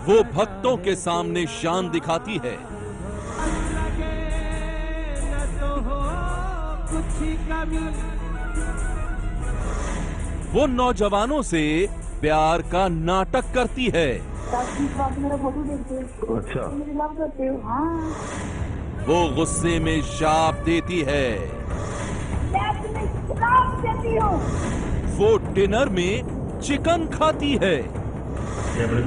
वो भक्तों के सामने शान दिखाती है। वो नौजवानों से प्यार का नाटक करती है। मेरा फोटो देखते हो? अच्छा। मुझे लव करते हो? हाँ। वो गुस्से में शाप देती है। मैं तुम्हें श्राप देती हूँ। वो डिनर में चिकन खाती है। ये अपने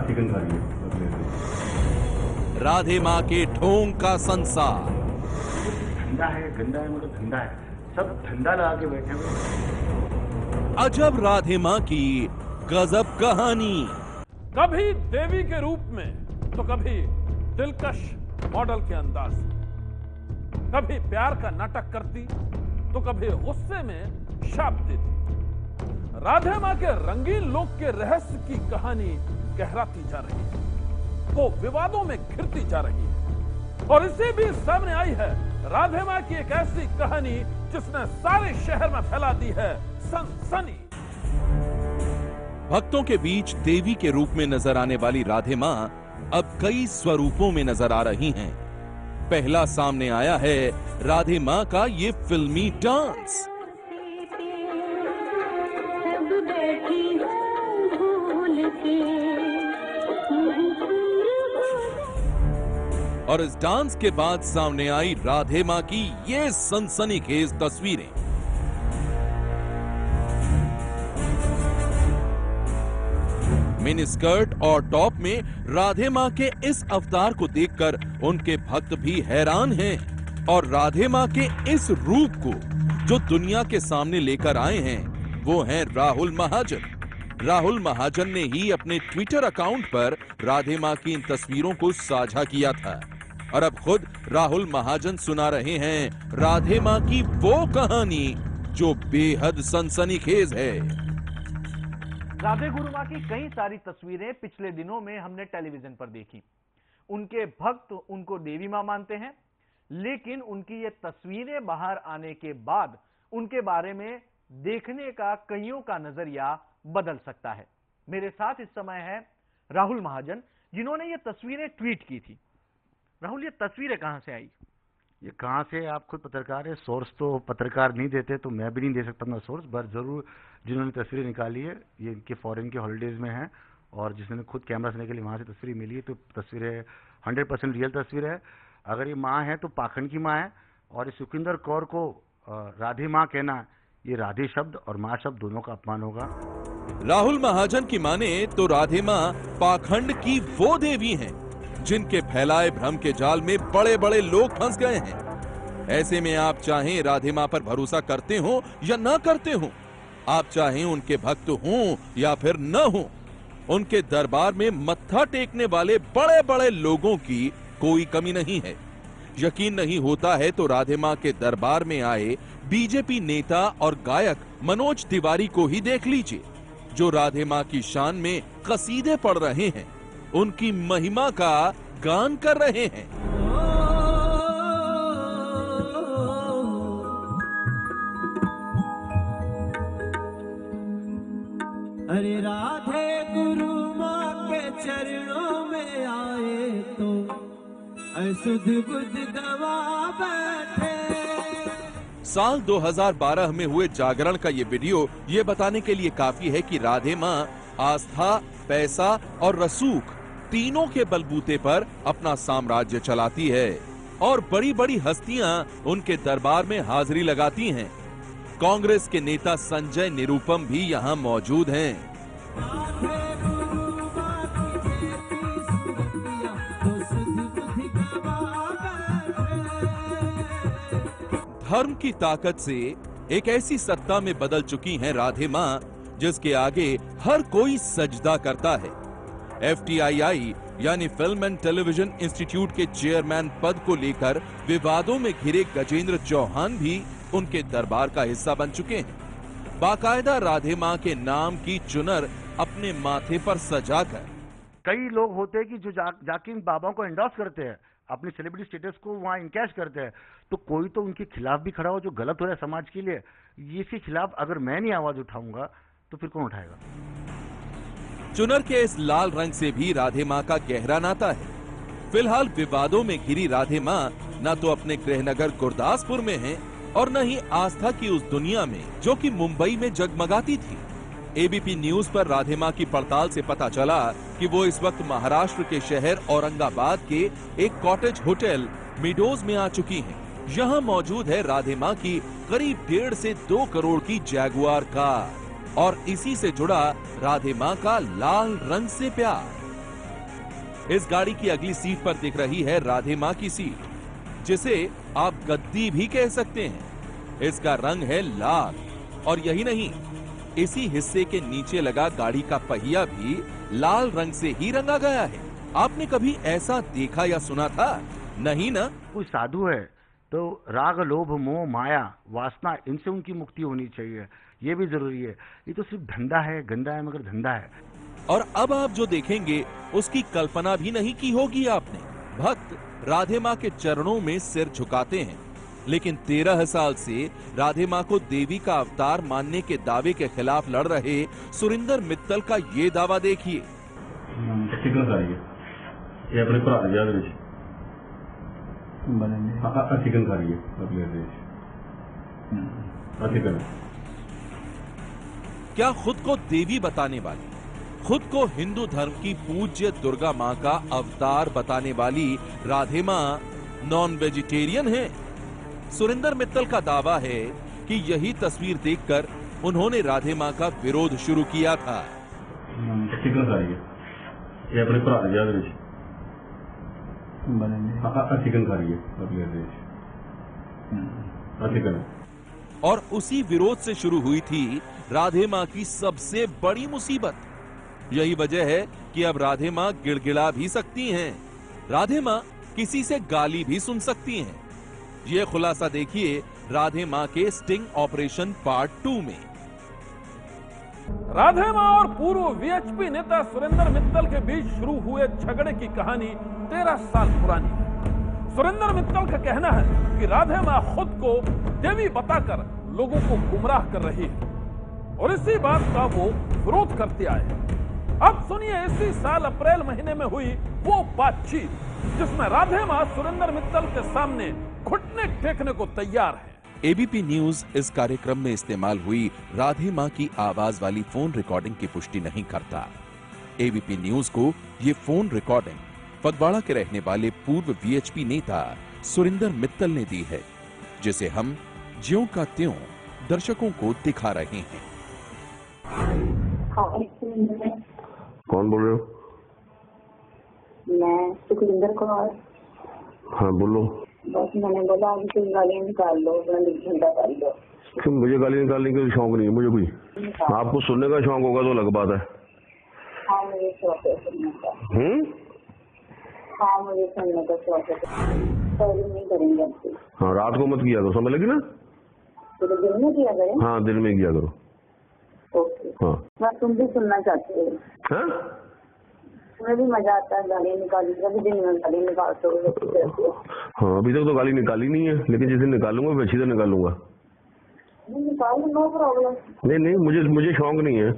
चिकन खा रही है। राधे माँ के ढोंग का संसार। धंधा है, गंदा है, मतलब धंधा है, सब धंधा लगा के बैठे हुए। अजब राधे माँ की गजब कहानी। कभी देवी के रूप में तो कभी दिलकश मॉडल के अंदाज से, कभी प्यार का नाटक करती तो कभी गुस्से में शाप देती। राधे माँ के रंगीन लोक के रहस्य की कहानी गहराती जा रही है, वो विवादों में घिरती जा रही है और इसे भी सामने आई है राधे माँ की एक ऐसी कहानी जिसने सारे शहर में फैला दी है सनसनी। भक्तों के बीच देवी के रूप में नजर आने वाली राधे माँ अब कई स्वरूपों में नजर आ रही हैं। पहला सामने आया है राधे माँ का ये फिल्मी डांस। और इस डांस के बाद सामने आई राधे माँ की ये सनसनीखेज तस्वीरें। मिनी स्कर्ट और टॉप में राधे माँ के इस अवतार को देखकर उनके भक्त भी हैरान हैं और राधे माँ के इस रूप को जो दुनिया के सामने लेकर आए हैं वो हैं राहुल महाजन। राहुल महाजन ने ही अपने ट्विटर अकाउंट पर राधे माँ की इन तस्वीरों को साझा किया था और अब खुद राहुल महाजन सुना रहे हैं राधे माँ की वो कहानी जो बेहद सनसनीखेज है। राधे गुरु माँ की कई सारी तस्वीरें पिछले दिनों में हमने टेलीविजन पर देखी। उनके भक्त उनको देवी माँ मानते हैं, लेकिन उनकी ये तस्वीरें बाहर आने के बाद उनके बारे में देखने का कईयों का नजरिया बदल सकता है। मेरे साथ इस समय है राहुल महाजन, जिन्होंने ये तस्वीरें ट्वीट की थी। राहुल, ये तस्वीरें कहां से आई? ये कहाँ से, आप खुद पत्रकार है, सोर्स तो पत्रकार नहीं देते तो मैं भी नहीं दे सकता अपना सोर्स, पर जरूर जिन्होंने तस्वीरें निकाली है ये इनके फॉरेन के हॉलीडेज में है और जिसने खुद कैमरा से निकली वहां से तस्वीर मिली है, तो तस्वीरें 100% रियल तस्वीर है। अगर ये माँ है तो पाखंड की माँ है और इस सुखिंदर कौर को राधे माँ कहना, ये राधे शब्द और माँ शब्द दोनों का अपमान होगा। राहुल महाजन की माने तो राधे माँ पाखंड की वो देवी हैं जिनके फैलाए भ्रम के जाल में बड़े बड़े लोग फंस गए हैं। ऐसे में आप चाहें राधे माँ पर भरोसा करते हो या ना करते हो, आप चाहें उनके भक्त हों या फिर न हों, उनके दरबार में मत्था टेकने वाले बड़े बड़े लोगों की कोई कमी नहीं है। यकीन नहीं होता है तो राधे माँ के दरबार में आए बीजेपी नेता और गायक मनोज तिवारी को ही देख लीजिए, जो राधे माँ की शान में कसीदे पढ़ रहे हैं, उनकी महिमा का गान कर रहे हैं। अरे राधे गुरु माँ के चरणों में आए तो असुध बुध गवा बैठे। साल 2012 में हुए जागरण का ये वीडियो ये बताने के लिए काफी है कि राधे माँ आस्था, पैसा और रसूख तीनों के बलबूते पर अपना साम्राज्य चलाती है और बड़ी बड़ी हस्तियां उनके दरबार में हाजिरी लगाती हैं। कांग्रेस के नेता संजय निरुपम भी यहां मौजूद हैं। धर्म की ताकत से एक ऐसी सत्ता में बदल चुकी हैं राधे माँ जिसके आगे हर कोई सजदा करता है। FTII यानी फिल्म एंड टेलीविजन इंस्टीट्यूट के चेयरमैन पद को लेकर विवादों में घिरे गजेंद्र चौहान भी उनके दरबार का हिस्सा बन चुके हैं, बाकायदा राधे माँ के नाम की चुनर अपने माथे पर सजाकर। कई लोग होते हैं कि जो जाके इन बाबाओं को एंडोर्स करते हैं, अपनी सेलिब्रिटी स्टेटस को वहाँ इनकैश करते हैं, तो कोई तो उनके खिलाफ भी खड़ा हो जो गलत हो रहा है समाज के लिए। इसके खिलाफ अगर मैं नहीं आवाज उठाऊंगा तो फिर कौन उठाएगा? चुनर के इस लाल रंग से भी राधे माँ का गहरा नाता है। फिलहाल विवादों में घिरी राधे माँ न तो अपने गृहनगर गुरदासपुर में हैं और न ही आस्था की उस दुनिया में जो कि मुंबई में जगमगाती थी। एबीपी न्यूज पर राधे माँ की पड़ताल से पता चला कि वो इस वक्त महाराष्ट्र के शहर औरंगाबाद के एक कॉटेज होटल मिडोज में आ चुकी हैं। यहाँ मौजूद है राधे माँ की करीब 1.5 से 2 करोड़ की जैगुआर कार और इसी से जुड़ा राधे माँ का लाल रंग से प्यार। इस गाड़ी की अगली सीट पर दिख रही है राधे माँ की सीट, जिसे आप गद्दी भी कह सकते हैं। इसका रंग है लाल और यही नहीं, इसी हिस्से के नीचे लगा गाड़ी का पहिया भी लाल रंग से ही रंगा गया है। आपने कभी ऐसा देखा या सुना था? नहीं ना? कोई साधु है तो राग लोभ मोह माया वासना इनसे उनकी मुक्ति होनी चाहिए, ये भी जरूरी है। ये तो सिर्फ धंधा है, गंदा है मगर धंधा है। और अब आप जो देखेंगे उसकी कल्पना भी नहीं की होगी आपने। भक्त राधे माँ के चरणों में सिर झुकाते हैं, लेकिन 13 साल से राधे माँ को देवी का अवतार मानने के दावे के खिलाफ लड़ रहे सुरिंदर मित्तल का ये दावा देखिए। ये अपने भरा दे विच चिकन खा रही है चिकन। क्या खुद को देवी बताने वाली, खुद को हिंदू धर्म की पूज्य दुर्गा माँ का अवतार बताने वाली राधे माँ नॉन वेजिटेरियन है? सुरिंदर मित्तल का दावा है कि यही तस्वीर देखकर उन्होंने राधे माँ का विरोध शुरू किया था। चिकन खा रही है, ये अपने भरा दे विच चिकन खा रही है चिकन। और उसी विरोध से शुरू हुई थी राधे माँ की सबसे बड़ी मुसीबत। यही वजह है कि अब राधे माँ गिड़गिड़ा भी सकती हैं। राधे माँ किसी से गाली भी सुन सकती हैं। ये खुलासा देखिए राधे माँ के स्टिंग ऑपरेशन पार्ट 2 में। राधे माँ और पूर्व वीएचपी नेता सुरेंद्र मित्तल के बीच शुरू हुए झगड़े की कहानी 13 साल पुरानी है। सुरेंद्र मित्तल का कहना है कि राधे माँ खुद को देवी बताकर लोगों को गुमराह कर रही है और इसी बात का वो विरोध करते आए हैं। अब सुनिए इसी साल अप्रैल महीने में हुई वो बातचीत जिसमें राधे माँ सुरेंद्र मित्तल के सामने घुटने टेकने को तैयार है। एबीपी न्यूज इस कार्यक्रम में इस्तेमाल हुई राधे माँ की आवाज वाली फोन रिकॉर्डिंग की पुष्टि नहीं करता। एबीपी न्यूज को ये फोन रिकॉर्डिंग फगवाड़ा के रहने वाले पूर्व वीएचपी नेता सुरिंदर मित्तल ने दी है, जिसे हम ज्यों का त्यों दर्शकों को दिखा रहे हैं। कौन बोल रहे हो? मैं सुखविंदर कौर। हाँ बोलो। बस मैंने बोला अभी कोई गालियाँ निकाल लो, झंडा कर लो। क्यों? मुझे गाली निकालने का शौक नहीं है मुझे कोई। आपको सुनने का शौक होगा तो अलग बात है। हाँ मुझे शौक है सुनने का। हाँ मुझे सुनने का शौक है, पहले नहीं करेंगे आपसे। हाँ रात को मत किया करो, समझ लगी ना? तो दिन में किया करें? हाँ दिन में किया करो। ओके। हाँ मैं तुम भी सुनना चाहती हूँ। हाँ तुम्हें भी मजा आता है गाली निकालने का? भी दिन में गाली निकालते हो? हाँ अभी तक तो गाली निकाली नहीं है, लेकिन जिस दिन निकालूंगा मैं अच्छी तरह निकालूंगा। निकाल नो प्रॉब्लम। नहीं नहीं मुझे शौक नहीं है।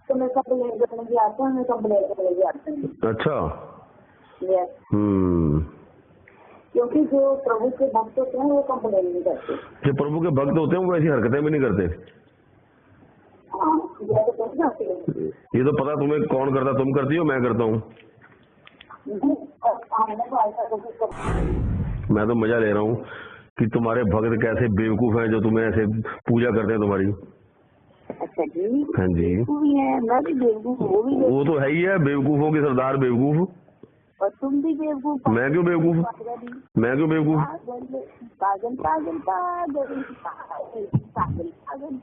तो मैं कंप्लेन करने की आते हैं, मैं कंप्लेन करने की आते हैं। अच्छा। यस। क्योंकि जो प्रभु के भक्त होते हैं वो कंप्लेन नहीं करते। जो प्रभु के भक्त होते हैं वो ऐसी हरकतें भी नहीं करते। ये तो पता तुम्हें कौन करता, तुम करती हो मैं करता हूँ? मैं तो मजा ले रहा हूँ कि तुम्हारे भक्त कैसे बेवकूफ हैं जो तुम्हें ऐसे पूजा करते हैं तुम्हारी। अच्छा जी। हाँ जी है, मैं भी बेवकूफ हूँ, वो तो है ही है, बेवकूफों की सरदार बेवकूफ। और तुम भी बेवकूफ। मैं क्यों बेवकूफ? मैं क्यों बेवकूफ? पागल पागल पागल पागल पागल पागल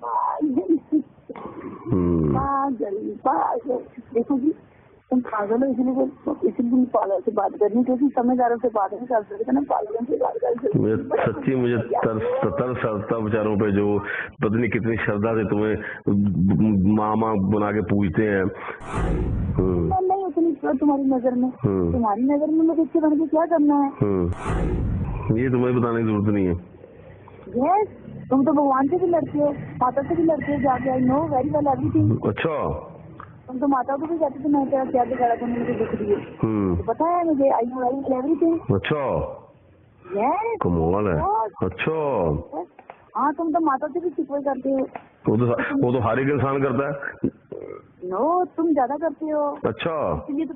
पागल। देखो जी तुम पागल हो, इसलिए पागल से बात करनी, क्योंकि समझदारों से बात नहीं कर सकते ना, पागलों से बात कर सकते। सच्ची मुझे तरस आता बेचारों पे जो पत्नी कितनी श्रद्धा से तुम्हें मामा बना के पूजते हैं। नहीं उतनी तुम्हारी नजर में, तुम्हारी नजर में मुझे अच्छे बन के क्या करना है? ये तुम्हें बताने की जरूरत नहीं है। यस, तुम तो भगवान से भी लड़ते हो, माता से भी लड़ते हो जाके। I know very well everything. अच्छा। तुम तो माता को भी कहते थे मैं तेरा क्या बिगाड़ा तूने मुझे दुख दिए, तो पता है मुझे आई नो एवरीथिंग। अच्छा, यस कमाल है। अच्छा, हाँ तुम तो माता से भी शिकवे करते हो। वो तो हर एक इंसान करता है। नो तुम ज्यादा करते हो। अच्छा, इसलिए तो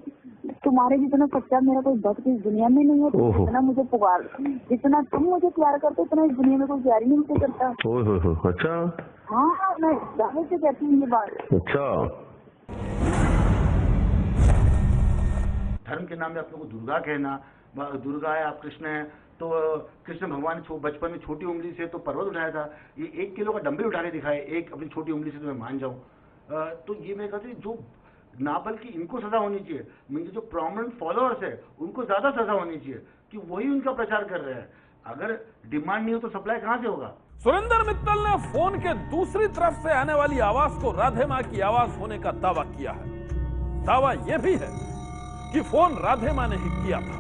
तुम्हारे जितना सच्चा मेरा कोई भक्त इस दुनिया में नहीं है। जितना मुझे पुकार, जितना तुम मुझे प्यार करते हो उतना इस दुनिया में कोई प्यार ही नहीं मुझे करता। अच्छा, हाँ मैं दावे से कहती हूँ ये बात। अच्छा, धर्म के नाम में आप लोगों को दुर्गा कहना, दुर्गा है आप कृष्ण है, तो कृष्ण भगवान ने बचपन में छोटी उंगली से तो पर्वत उठाया था, ये 1 किलो का डंबल उठा के दिखाए एक अपनी छोटी उंगली से, तो मैं मान जाऊं। तो ये मैं कहती हूँ जो ना बल्कि इनको सजा होनी चाहिए, मेरे जो प्रोमिनेंट फॉलोअर्स है उनको ज्यादा सजा होनी चाहिए कि वही उनका प्रचार कर रहे हैं। अगर डिमांड नहीं हो तो सप्लाई कहां से होगा? सुरेंद्र मित्तल ने फोन के दूसरी तरफ से आने वाली आवाज को राधे मां की आवाज होने का दावा किया है। दावा यह भी है कि फोन राधे मां ने ही किया था।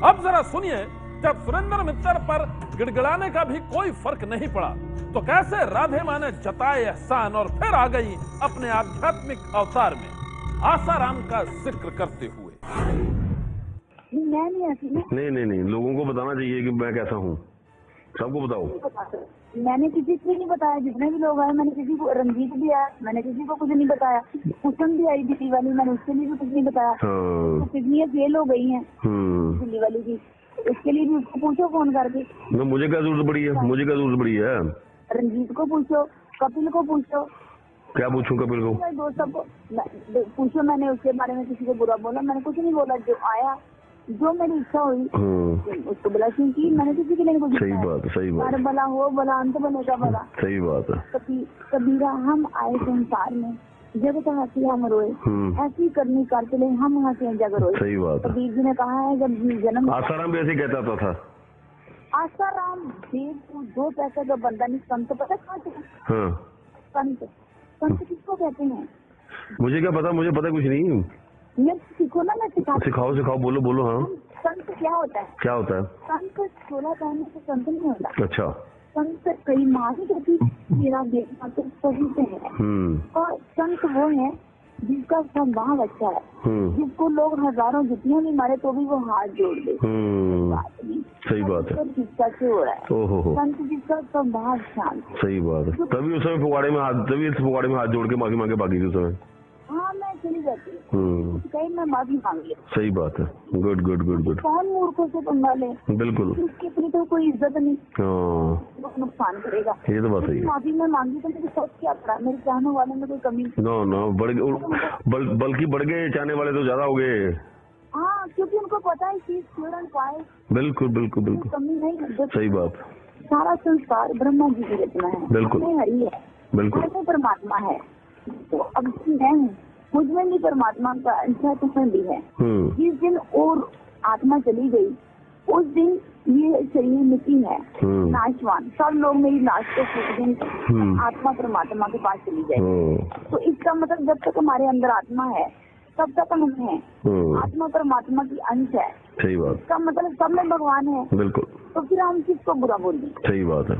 अब जरा सुनिए, जब सुरेंद्र मित्तल पर गिड़गिड़ाने का भी कोई फर्क नहीं पड़ा तो कैसे राधे मां ने जताए एहसान और फिर आ गई अपने आध्यात्मिक अवतार में आसाराम का जिक्र करते हुए। मैं नहीं ऐसी ना। नहीं, लोगों को बताना चाहिए कि मैं कैसा हूँ, सबको बताओ। मैंने किसी को नहीं बताया, जितने भी लोग आए मैंने किसी को, रंजीत भी आया मैंने किसी को कुछ नहीं बताया, कुसुम भी आई दिल्ली वाली मैंने उसके लिए भी कुछ नहीं बताया। तो कितनी फेल हो गई है दिल्ली वाली की, उसके लिए भी उसको पूछो फोन करके। मुझे क्या जरूरत पड़ी है, मुझे क्या जरूरत पड़ी है? रंजीत को पूछो, कपिल को पूछो। क्या पूछूं कपिल को? दोस्तों को पूछो। मैंने उसके बारे में किसी को बुरा बोला? मैंने कुछ नहीं बोला। जो आया, जो मेरी इच्छा हुई उसको बोला, क्योंकि मैंने किसी के लिए कुछ। सही बात, सही बात। भला हो भला, अंत बने का भला। सही बात है। कबीरा हम आए संसार में जब तक हंसी हम रोए, ऐसी करनी कर चले हम हंसे जग रोए। सही बात है। कबीर जी ने कहा है जब जन्म। आसाराम भी ऐसे कहता था। आसाराम देव 2 पैसे का बंदा नहीं, संत पता कहाँ से? संत किसको कहते हैं? मुझे क्या पता, मुझे पता कुछ नहीं। मैं सीखो ना, मैं सिखाओ, बोलो। हाँ, संत क्या होता है? संत 16 कहने से संत नहीं होता। अच्छा, संत कई मानी होती मेरा देखना तो सही से है। और संत वो है जिसका स्वभाव अच्छा है, जिसको लोग हजारों जुतियां भी मारे तो भी वो हाथ जोड़ दे। सही बात है। जिसका से हो रहा है संत जिसका स्वभाव शांत। सही बात है। तभी उस समय फुवाड़े में हाथ जोड़ के माफी मांगे बाकी के समय। हाँ मैं चली जाती हूँ, कहीं मैं माफी मांग लेती। सही बात है। गुड। कौन मूर्खों से पंगा ले? बिल्कुल। उसकी अपनी तो कोई इज्जत नहीं, वो नुकसान करेगा। ये तो बात सही है। माफी में मांगी तो मेरी सोच क्या पड़ा, मेरे चाहने वाले में कोई कमी? नो बल्कि बढ़ गए चाहने वाले तो ज्यादा हो गए। हाँ, क्योंकि उनको पता है चीज प्योर एंड फाइल। बिल्कुल कमी नहीं है। सही बात। सारा संस्कार ब्रह्मा जी की रचना है। बिल्कुल हरी है, बिल्कुल। परमात्मा है। तो अब मैं मुझमें भी परमात्मा का अंश तुममें भी है। जिस दिन और आत्मा चली गई उस दिन ये शरीर मिट्टी है, नाशवान। सब लोग मेरी लाश को फूक दिन आत्मा परमात्मा के पास चली जाए। तो इसका मतलब जब तक हमारे अंदर आत्मा है तब तक हम हैं। आत्मा परमात्मा की अंश है। सही बात। इसका मतलब सब में भगवान है। बिल्कुल। तो फिर हम किसको बुरा बोलें? सही बात है।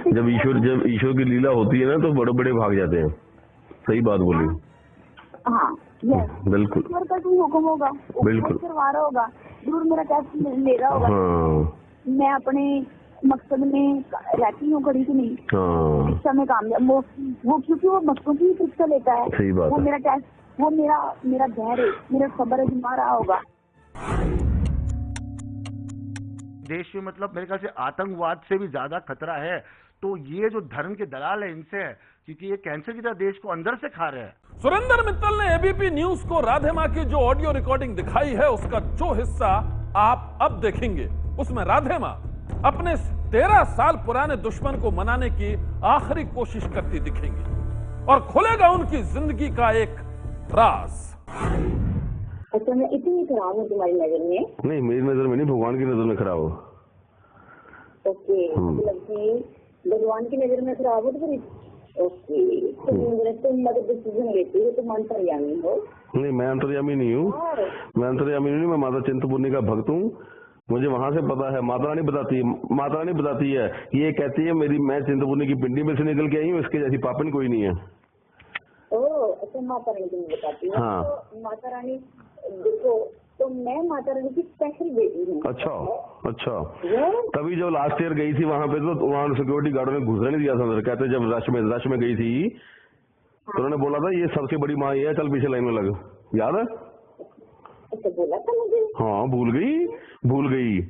जब ईश्वर की लीला होती है ना तो बड़े बड़े भाग जाते हैं। सही बात बोली। हाँ, बिल्कुल। ईश्वर का कोई हुक्म होगा, बिल्कुल करवा रहा होगा, जरूर मेरा टैक्स ले रहा होगा। मैं अपने मकसद में रहती हूँ कड़ी की नहीं। शिक्षा में कामयाब वो क्योंकि वो भक्तों की शिक्षा लेता है। सही बात। वो मेरा टैक्स, वो मेरा धैर्य, मेरा सब्र अजमा रहा होगा। देश में मतलब मेरे ख्याल से आतंकवाद से भी ज्यादा खतरा है तो ये जो धर्म के दलाल है इनसे है, क्योंकि ये कैंसर की तरह देश को अंदर से खा रहे हैं। सुरेंद्र मित्तल ने एबीपी न्यूज को राधे मां की जो ऑडियो रिकॉर्डिंग दिखाई है उसका जो हिस्सा आप अब देखेंगे उसमें राधे मां अपने 13 साल पुराने दुश्मन को मनाने की आखिरी कोशिश करती दिखेंगी और खुलेगा उनकी जिंदगी का एक राज। अच्छा, मैं इतनी खराब हूँ तुम्हारी नजर में? नहीं, मेरी नजर में नहीं, भगवान की नजर में खराब हो। ओके, मतलब कि भगवान की नजर में खराब हो तो फिर ओके। तुम मतलब डिसीजन लेती हो, तुम अंतर्यामी हो? नहीं, मैं अंतर्यामी नहीं हूँ। मैं माता चिंतपूर्णी का भक्त हूँ। मुझे वहाँ से पता है, माता रानी बताती है। ये कहती है मैं चिंतपूर्णी की पिंडी में से निकल के आई हूँ, इसके जैसी पापन कोई नहीं है। अच्छा माता रानी तुम्हें बताती हूँ। हाँ। तो माता रानी देखो, तो मैं माता रानी की स्पेशल बेटी हूँ। अच्छा तभी जब लास्ट ईयर गई थी वहां पे तो वहां सिक्योरिटी गार्ड ने घुसने नहीं दिया था अंदर। कहते जब रश में गई थी तो उन्होंने बोला था ये सबसे बड़ी माँ ये है, चल पीछे लाइन में लग। याद है? अच्छा बोला था मुझे। हाँ भूल गई।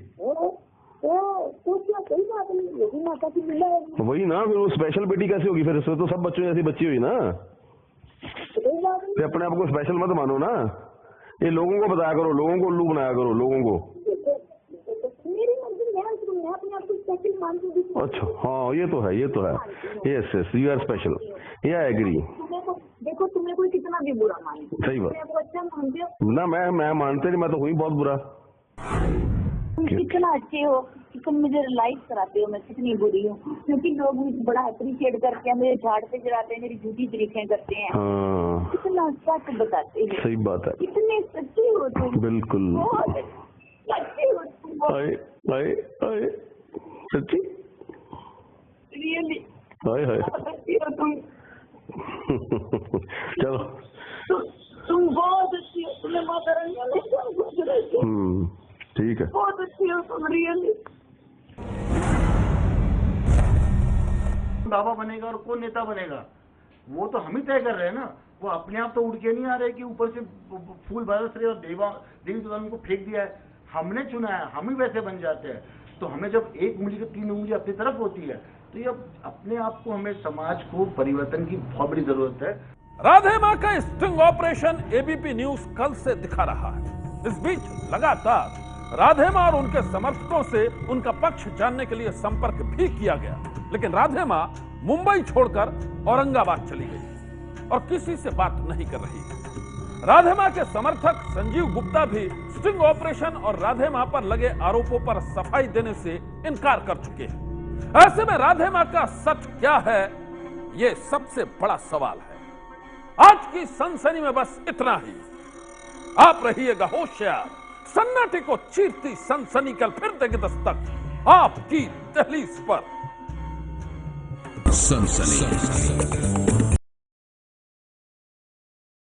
तो क्या कोई बात नहीं, यही माता की लीला है। वही ना, फिर वो स्पेशल बेटी कैसे होगी? फिर इसमें तो सब बच्चों जैसी बच्ची हुई ना। कोई बात नहीं। फिर अपने आप को स्पेशल मत मानो ना। ये लोगों को बताया करो, लोगों को उल्लू बनाया करो, लोगों को। मेरी मर्जी, मैं अपने आप को स्पेशल मानती हूँ। अच्छा हाँ ये तो है। Yes you are special. Yeah agree. देखो तुम्हें कोई कितना भी बुरा माने, सही बात। मैं अच्छा मानती हूँ ना, मैं मानते नहीं, मैं तो हुई बहुत बुरा। तुम कितना अच्छे हो, तुम मुझे रिलाइज कराते हो मैं कितनी बुरी हूँ, क्योंकि लोग मुझे बड़ा अप्रिशिएट करते हैं, मेरे झाड़ पे चढ़ाते हैं, मेरी झूठी तारीफें करते हैं। हाँ कितना सच बताते हैं। सही बात है। कितने सच्चे हो तुम। बिल्कुल सच्चे हो तुम। आए सच्ची रियली हाय सच्चे हो तुम। चलो तुम बहुत अच्छी हो, तुम्हें माता रानी हमेशा खुश रखे। ठीक है। बहुत अच्छी हो तुम रियली। बाबा बनेगा और कौन नेता बनेगा वो तो हम ही तय कर रहे हैं ना। वो अपने आप तो उड़ के नहीं आ रहे कि ऊपर से फूल बरस रहे और देवी देवताओं को फेंक दिया है। हमने चुना है, हम ही वैसे बन जाते हैं। तो हमें जब एक उंगली की 3 उंगली अपनी तरफ होती है तो ये अपने आप को, हमें समाज को परिवर्तन की बहुत बड़ी जरूरत है। राधे मां का स्टिंग ऑपरेशन एबीपी न्यूज कल से दिखा रहा है। इस बीच लगातार राधे मां और उनके समर्थकों से उनका पक्ष जानने के लिए संपर्क भी किया गया, लेकिन राधे मां मुंबई छोड़कर औरंगाबाद चली गई और किसी से बात नहीं कर रही है। राधे मां के समर्थक संजीव गुप्ता भी स्टिंग ऑपरेशन और राधे मां पर लगे आरोपों पर सफाई देने से इनकार कर चुके हैं। ऐसे में राधे मां का सच क्या है, यह सबसे बड़ा सवाल है। आज की सनसनी में बस इतना ही। आप रहिएगा होशियार। सन्नाटे को चीरती सनसनी कल फिर देगी दस्तक आपकी दहलीज पर। सनसनी।